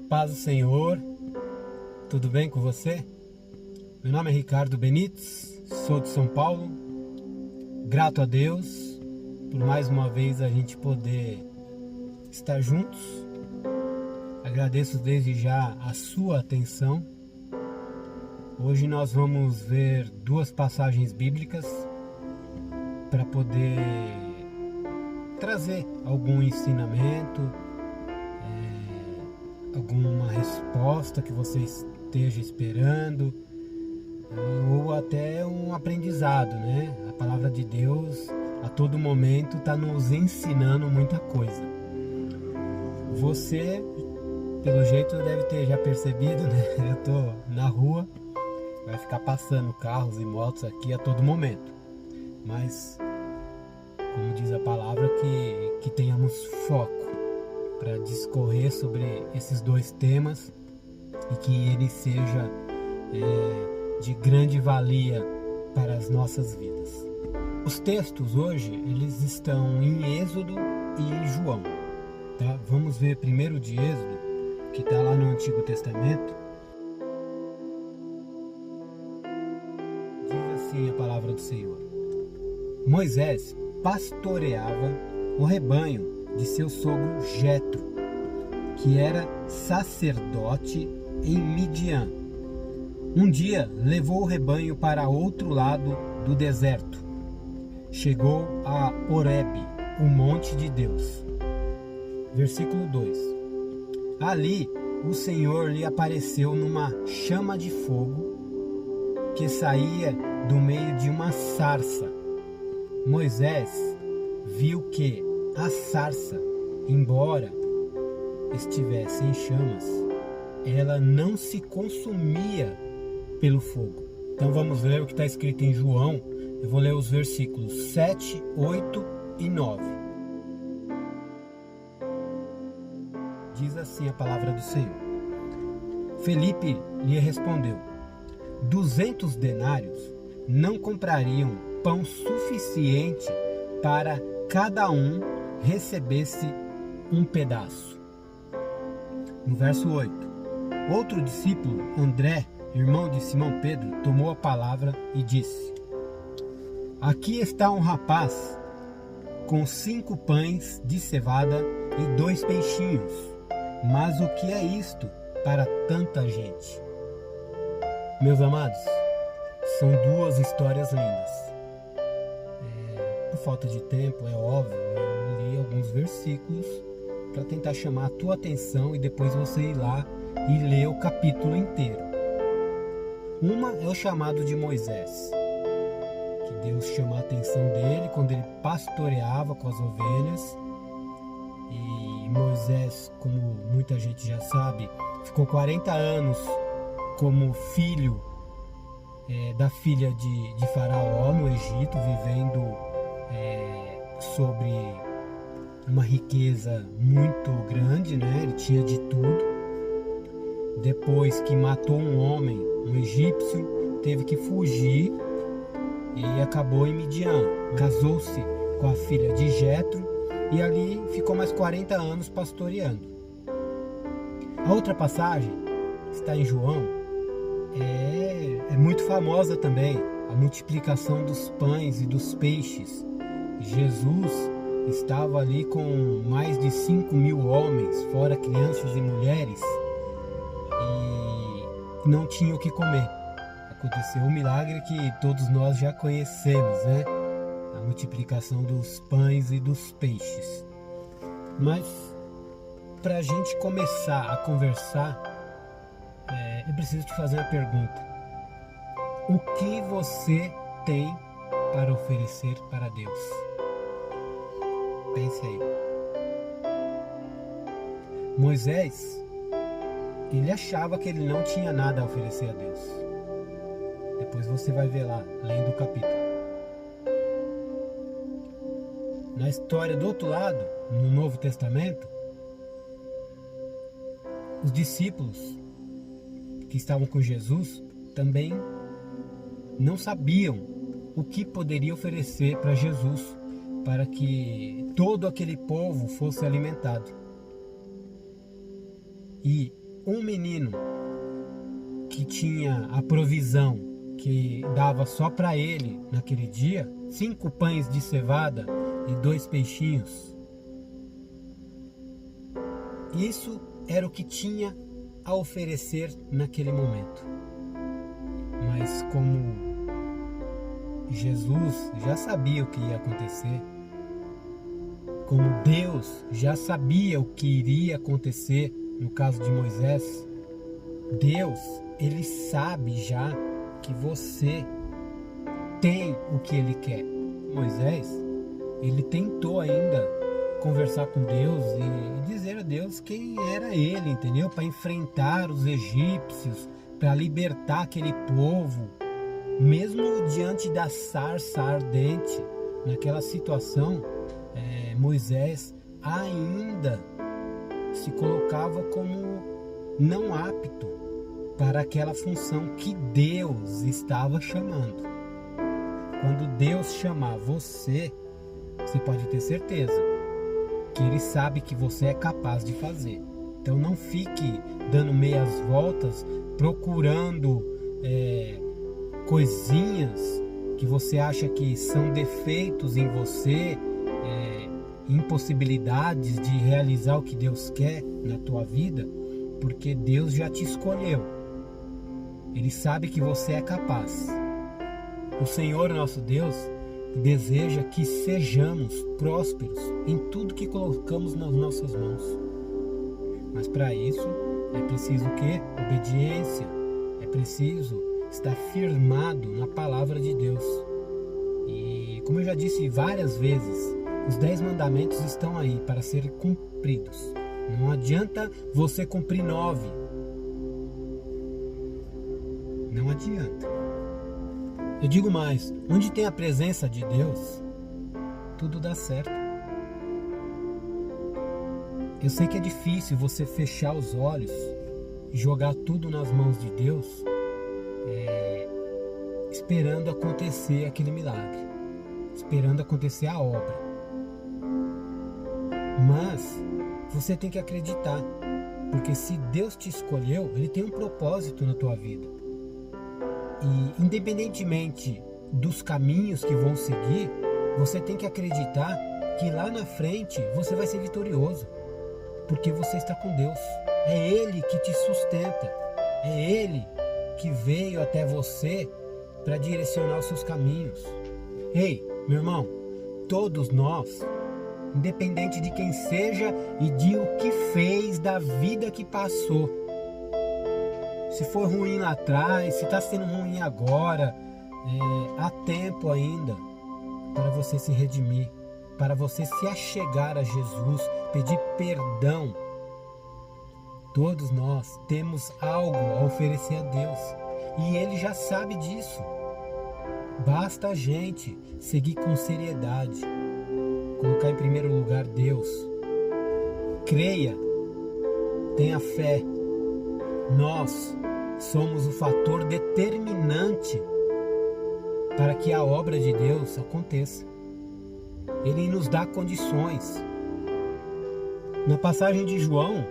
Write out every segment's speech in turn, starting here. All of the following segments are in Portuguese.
paz do Senhor, tudo bem com você? Meu nome é Ricardo Benites, sou de São Paulo. Grato a Deus por mais uma vez a gente poder estar juntos. Agradeço desde já a sua atenção. Hoje nós vamos ver duas passagens bíblicas para poder trazer algum ensinamento, alguma resposta que você esteja esperando, ou até um aprendizado, né? A palavra de Deus a todo momento está nos ensinando muita coisa. Você, pelo jeito, deve ter já percebido, né? Eu estou na rua, vai ficar passando carros e motos aqui a todo momento. Mas, como diz a palavra, que tenhamos foco para discorrer sobre esses dois temas e que ele seja de grande valia para as nossas vidas. Os textos hoje, eles estão em Êxodo e em João. Tá? Vamos ver primeiro de Êxodo, que está lá no Antigo Testamento. Diz assim a palavra do Senhor: Moisés pastoreava o rebanho de seu sogro Jetro, que era sacerdote em Midian. Um dia levou o rebanho para outro lado do deserto. Chegou a Horebe, o monte de Deus. Versículo 2. Ali o Senhor lhe apareceu numa chama de fogo que saía do meio de uma sarça. Moisés viu que a sarça, embora estivesse em chamas, ela não se consumia pelo fogo. Então vamos ler o que está escrito em João. Eu vou ler os versículos 7, 8 e 9. Diz assim a palavra do Senhor. Felipe lhe respondeu: 200 denários não comprariam pão suficiente para cada um recebesse um pedaço. No verso 8, outro discípulo, André, irmão de Simão Pedro, tomou a palavra e disse: Aqui está um rapaz com 5 pães de cevada e 2 peixinhos. Mas o que é isto para tanta gente? Meus amados, são duas histórias lindas. Por falta de tempo, é óbvio, eu li alguns versículos para tentar chamar a tua atenção e depois você ir lá e ler o capítulo inteiro. Uma é o chamado de Moisés, que Deus chamou a atenção dele quando ele pastoreava com as ovelhas. E Moisés, como muita gente já sabe, ficou 40 anos como filho da filha de Faraó no Egito, vivendo sobre uma riqueza muito grande, né? Ele tinha de tudo. Depois que matou um homem, um egípcio, teve que fugir e acabou em Midian. Casou-se com a filha de Jetro e ali ficou mais 40 anos pastoreando. A outra passagem está em João, é muito famosa também, a multiplicação dos pães e dos peixes. Jesus estava ali com mais de 5.000 homens, fora crianças e mulheres, e não tinha o que comer. Aconteceu um milagre que todos nós já conhecemos, né? A multiplicação dos pães e dos peixes. Mas para a gente começar a conversar, eu preciso te fazer uma pergunta. O que você tem para oferecer para Deus? Pense aí. Moisés, ele achava que ele não tinha nada a oferecer a Deus. Depois você vai ver lá, lendo o capítulo. Na história do outro lado, no Novo Testamento, os discípulos que estavam com Jesus também não sabiam o que poderia oferecer para Jesus, para que todo aquele povo fosse alimentado. E um menino que tinha a provisão que dava só para ele naquele dia, 5 pães de cevada e 2 peixinhos. Isso era o que tinha a oferecer naquele momento. Mas como Jesus já sabia o que ia acontecer, como Deus já sabia o que iria acontecer no caso de Moisés, Deus, ele sabe já que você tem o que ele quer. Moisés, ele tentou ainda conversar com Deus e dizer a Deus quem era ele, entendeu? Para enfrentar os egípcios, para libertar aquele povo, mesmo diante da sarça ardente, naquela situação, Moisés ainda se colocava como não apto para aquela função que Deus estava chamando. Quando Deus chamar você, você pode ter certeza que Ele sabe que você é capaz de fazer. Então não fique dando meias voltas, procurando coisinhas que você acha que são defeitos em você, impossibilidades de realizar o que Deus quer na tua vida, porque Deus já te escolheu. Ele sabe que você é capaz. O Senhor, nosso Deus, deseja que sejamos prósperos em tudo que colocamos nas nossas mãos. Mas para isso é preciso o quê? Obediência. É preciso estar firmado na palavra de Deus. E como eu já disse várias vezes, os 10 mandamentos estão aí para serem cumpridos. Não adianta você cumprir 9. Não adianta. Eu digo mais, onde tem a presença de Deus, tudo dá certo. Eu sei que é difícil você fechar os olhos e jogar tudo nas mãos de Deus, esperando acontecer aquele milagre, esperando acontecer a obra. Mas você tem que acreditar, porque se Deus te escolheu, Ele tem um propósito na tua vida. E independentemente dos caminhos que vão seguir, você tem que acreditar que lá na frente você vai ser vitorioso, porque você está com Deus. É Ele que te sustenta, é Ele que veio até você para direcionar os seus caminhos. Ei, meu irmão, todos nós, independente de quem seja e de o que fez, da vida que passou, se for ruim lá atrás, se está sendo ruim agora, há tempo ainda para você se redimir, para você se achegar a Jesus, pedir perdão. Todos nós temos algo a oferecer a Deus e Ele já sabe disso. Basta a gente seguir com seriedade, colocar em primeiro lugar Deus. Creia, tenha fé. Nós somos o fator determinante para que a obra de Deus aconteça. Ele nos dá condições. Na passagem de João,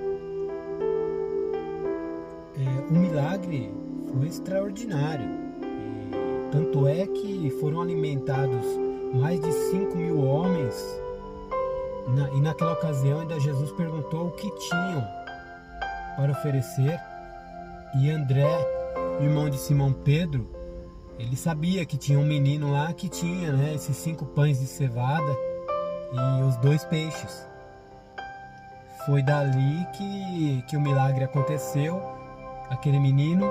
o milagre foi extraordinário. E tanto é que foram alimentados mais de 5.000 homens. E naquela ocasião ainda Jesus perguntou o que tinham para oferecer. E André, irmão de Simão Pedro, ele sabia que tinha um menino lá que tinha, esses 5 pães de cevada e os 2 peixes. Foi dali que o milagre aconteceu. Aquele menino,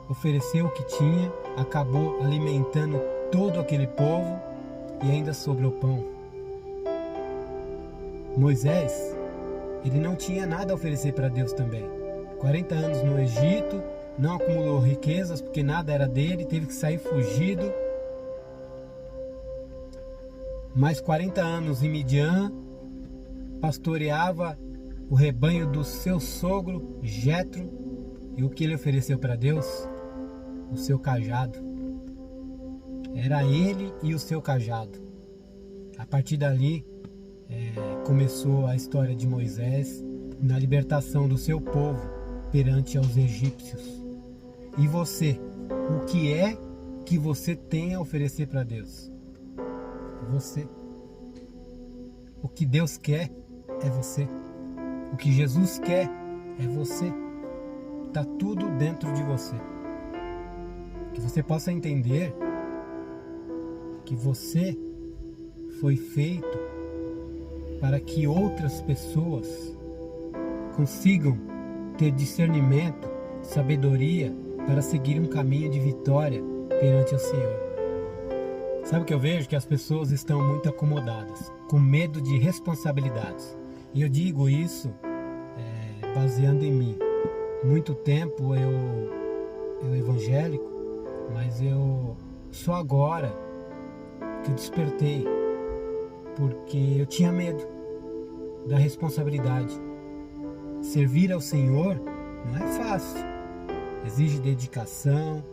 ofereceu o que tinha, acabou alimentando todo aquele povo e ainda sobrou pão. Moisés, ele não tinha nada a oferecer para Deus também. 40 anos no Egito, não acumulou riquezas porque nada era dele, teve que sair fugido. Mais 40 anos em Midian, pastoreava o rebanho do seu sogro Jetro. E o que ele ofereceu para Deus? O seu cajado. Era ele e o seu cajado. A partir dali começou a história de Moisés na libertação do seu povo perante aos egípcios. E você, o que é que você tem a oferecer para Deus? Você. O que Deus quer é você. O que Jesus quer é você. Está tudo dentro de você. Que você possa entender que você foi feito para que outras pessoas consigam ter discernimento, sabedoria para seguir um caminho de vitória perante o Senhor. Sabe o que eu vejo? Que as pessoas estão muito acomodadas, com medo de responsabilidades. E eu digo isso baseando em mim. Muito tempo eu evangélico, mas eu só agora que eu despertei, porque eu tinha medo da responsabilidade. Servir ao Senhor não é fácil. Exige dedicação,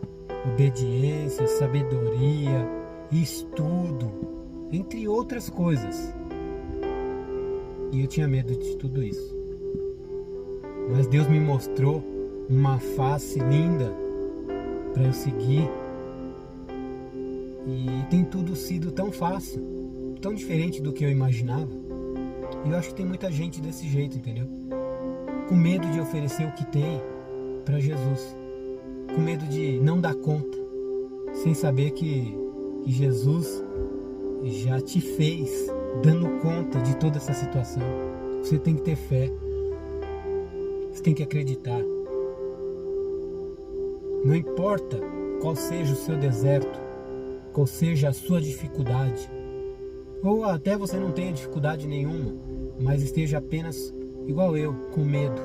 obediência, sabedoria, estudo, entre outras coisas. E eu tinha medo de tudo isso. Mas Deus me mostrou uma face linda para eu seguir. E tem tudo sido tão fácil, tão diferente do que eu imaginava. E eu acho que tem muita gente desse jeito, entendeu? Com medo de oferecer o que tem para Jesus. Com medo de não dar conta. Sem saber que Jesus já te fez dando conta de toda essa situação. Você tem que ter fé. Você tem que acreditar. Não importa qual seja o seu deserto, qual seja a sua dificuldade, ou até você não tenha dificuldade nenhuma, mas esteja apenas igual eu, com medo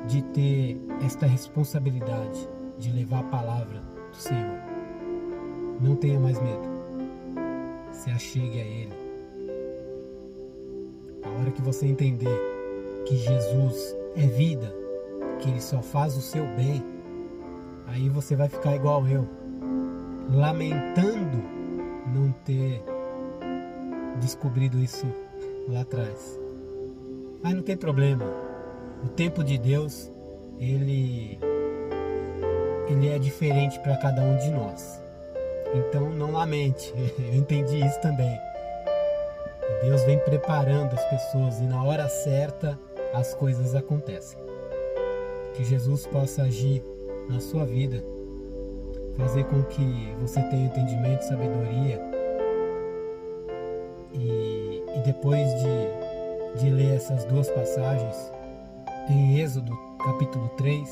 de ter esta responsabilidade de levar a palavra do Senhor. Não tenha mais medo. Se achegue a Ele. A hora que você entender que Jesus é vida, que Ele só faz o seu bem, aí você vai ficar igual eu, lamentando não ter descobrido isso lá atrás. Mas não tem problema. O tempo de Deus, ele é diferente para cada um de nós. Então não lamente. Eu entendi isso também. Deus vem preparando as pessoas e na hora certa as coisas acontecem. Que Jesus possa agir na sua vida, fazer com que você tenha entendimento e sabedoria. E depois de ler essas duas passagens, em Êxodo capítulo 3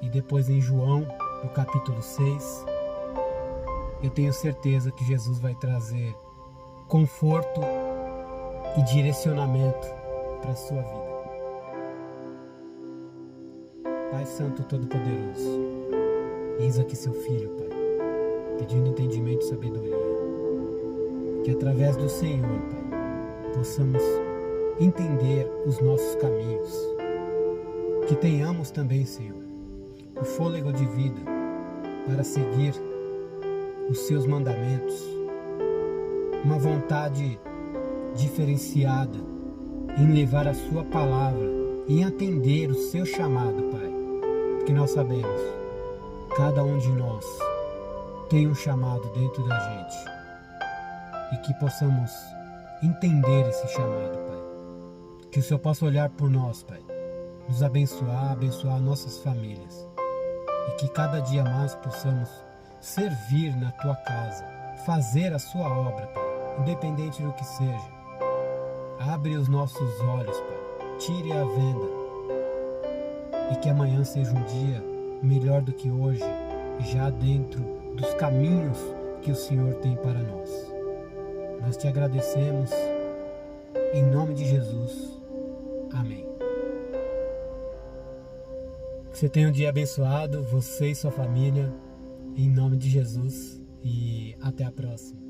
e depois em João no capítulo 6, eu tenho certeza que Jesus vai trazer conforto e direcionamento para a sua vida. Pai Santo Todo-Poderoso, eis aqui seu Filho, Pai, pedindo entendimento e sabedoria. Que através do Senhor, Pai, possamos entender os nossos caminhos. Que tenhamos também, Senhor, o fôlego de vida para seguir os seus mandamentos. Uma vontade diferenciada em levar a sua palavra, em atender o seu chamado, Pai. Porque nós sabemos, cada um de nós tem um chamado dentro da gente. E que possamos entender esse chamado, Pai. Que o Senhor possa olhar por nós, Pai. Nos abençoar, abençoar nossas famílias. E que cada dia mais possamos servir na Tua casa. Fazer a Sua obra, Pai. Independente do que seja. Abre os nossos olhos, Pai. Tire a venda. E que amanhã seja um dia melhor do que hoje. Já dentro dos caminhos que o Senhor tem para nós. Nós te agradecemos, em nome de Jesus. Amém. Que você tenha um dia abençoado, você e sua família, em nome de Jesus. E até a próxima.